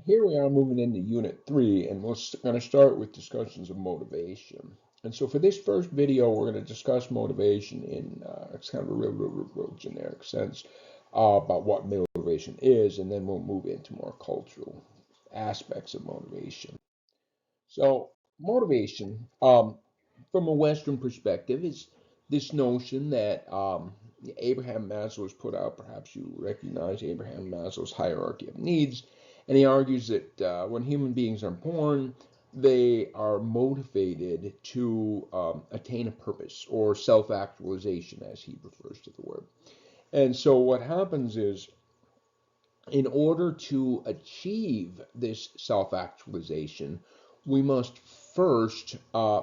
Here we are moving into Unit 3, and we're going to start with discussions of motivation. And so for this first video, we're going to discuss motivation in it's kind of a real generic sense about what motivation is, and then we'll move into more cultural aspects of motivation. So motivation, from a Western perspective, is this notion that Abraham Maslow has put out. Perhaps you recognize Abraham Maslow's hierarchy of needs, and he argues that when human beings are born, they are motivated to attain a purpose or self-actualization, as he refers to the word. And so what happens is, in order to achieve this self-actualization, we must first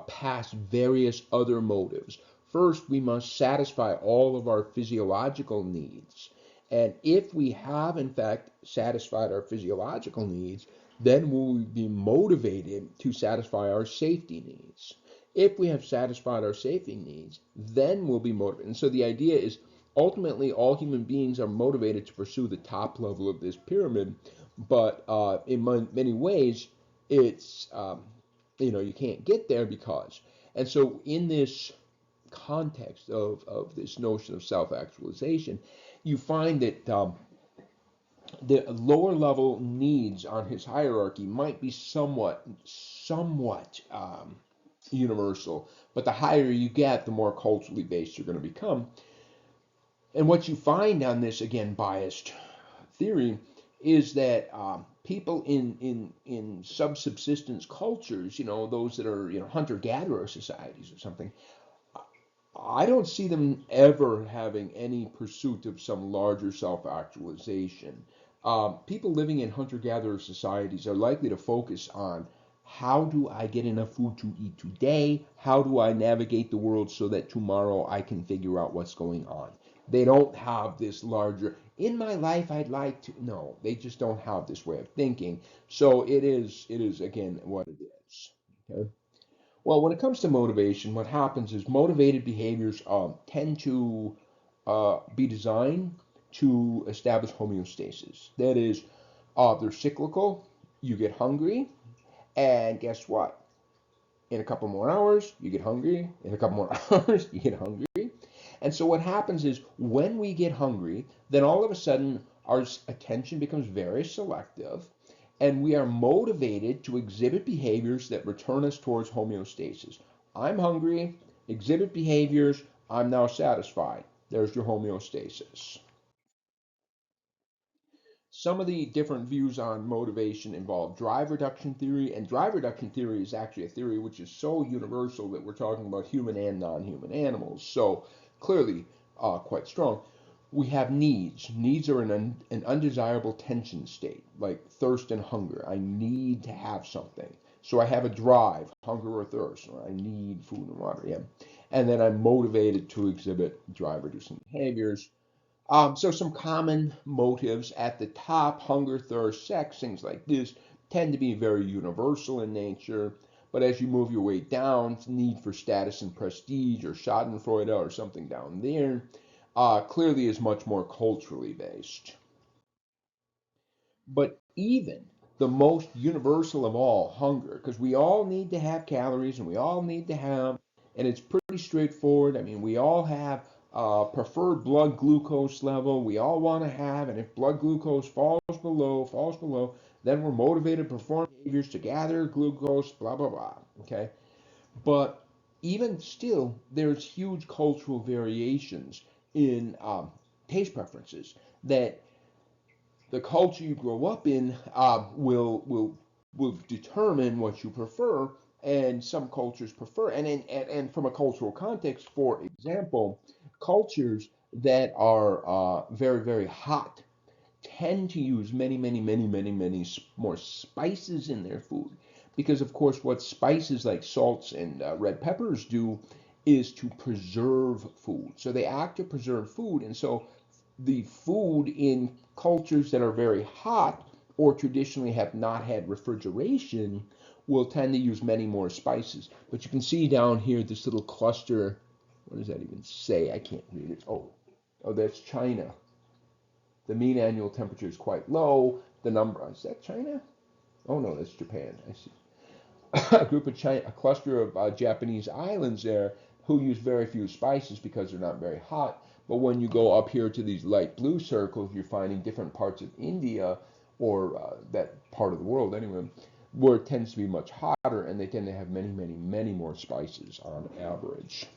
pass various other motives. First, we must satisfy all of our physiological needs. And if we have, in fact, satisfied our physiological needs, then we'll be motivated to satisfy our safety needs. If we have satisfied our safety needs, then we'll be motivated. And so the idea is ultimately all human beings are motivated to pursue the top level of this pyramid, but in many ways, it's you can't get there because. And so in this context of this notion of self-actualization, you find that the lower level needs on his hierarchy might be somewhat universal, but the higher you get, the more culturally based you're going to become. And what you find on this, again, biased theory, is that people in subsistence cultures, those that are hunter-gatherer societies or something, I don't see them ever having any pursuit of some larger self-actualization. People living in hunter-gatherer societies are likely to focus on how do I get enough food to eat today? How do I navigate the world so that tomorrow I can figure out what's going on? They don't have this larger, in my life I'd like to, no, they just don't have this way of thinking. So it is again what it is. Okay. Well, when it comes to motivation, what happens is motivated behaviors tend to be designed to establish homeostasis. That is, they're cyclical. You get hungry, and guess what? In a couple more hours, you get hungry. In a couple more hours, you get hungry. And so what happens is when we get hungry, then all of a sudden our attention becomes very selective and we are motivated to exhibit behaviors that return us towards homeostasis. I'm hungry, exhibit behaviors, I'm now satisfied. There's your homeostasis. Some of the different views on motivation involve drive reduction theory, and drive reduction theory is actually a theory which is so universal that we're talking about human and non-human animals. So clearly quite strong. We have needs. Needs are an undesirable tension state, like thirst and hunger. I need to have something. So I have a drive, hunger or thirst, or I need food and water. Yeah. And then I'm motivated to exhibit drive reducing behaviors. So some common motives at the top, hunger, thirst, sex, things like this, tend to be very universal in nature. But as you move your way down, need for status and prestige, or Schadenfreude, or something down there, clearly is much more culturally based. But even the most universal of all, hunger, because we all need to have calories and we all need to have, and it's pretty straightforward. I mean, we all have preferred blood glucose level we all want to have, and if blood glucose falls below, then we're motivated to perform behaviors to gather glucose, blah, blah, blah. Okay. But even still, there's huge cultural variations in taste preferences that the culture you grow up in will determine what you prefer, and some cultures prefer. And from a cultural context, for example, cultures that are very hot tend to use many more spices in their food, because of course what spices like salts and red peppers do is to preserve food. So they act to preserve food, and so the food in cultures that are very hot or traditionally have not had refrigeration will tend to use many more spices. But you can see down here this little cluster. What does that even say? I can't read it. Oh, that's China. The mean annual temperature is quite low. The number, is that China? Oh no, that's Japan. I see. A cluster of Japanese islands there who use very few spices because they're not very hot. But when you go up here to these light blue circles, you're finding different parts of India or that part of the world anyway, where it tends to be much hotter and they tend to have many, many, many more spices on average.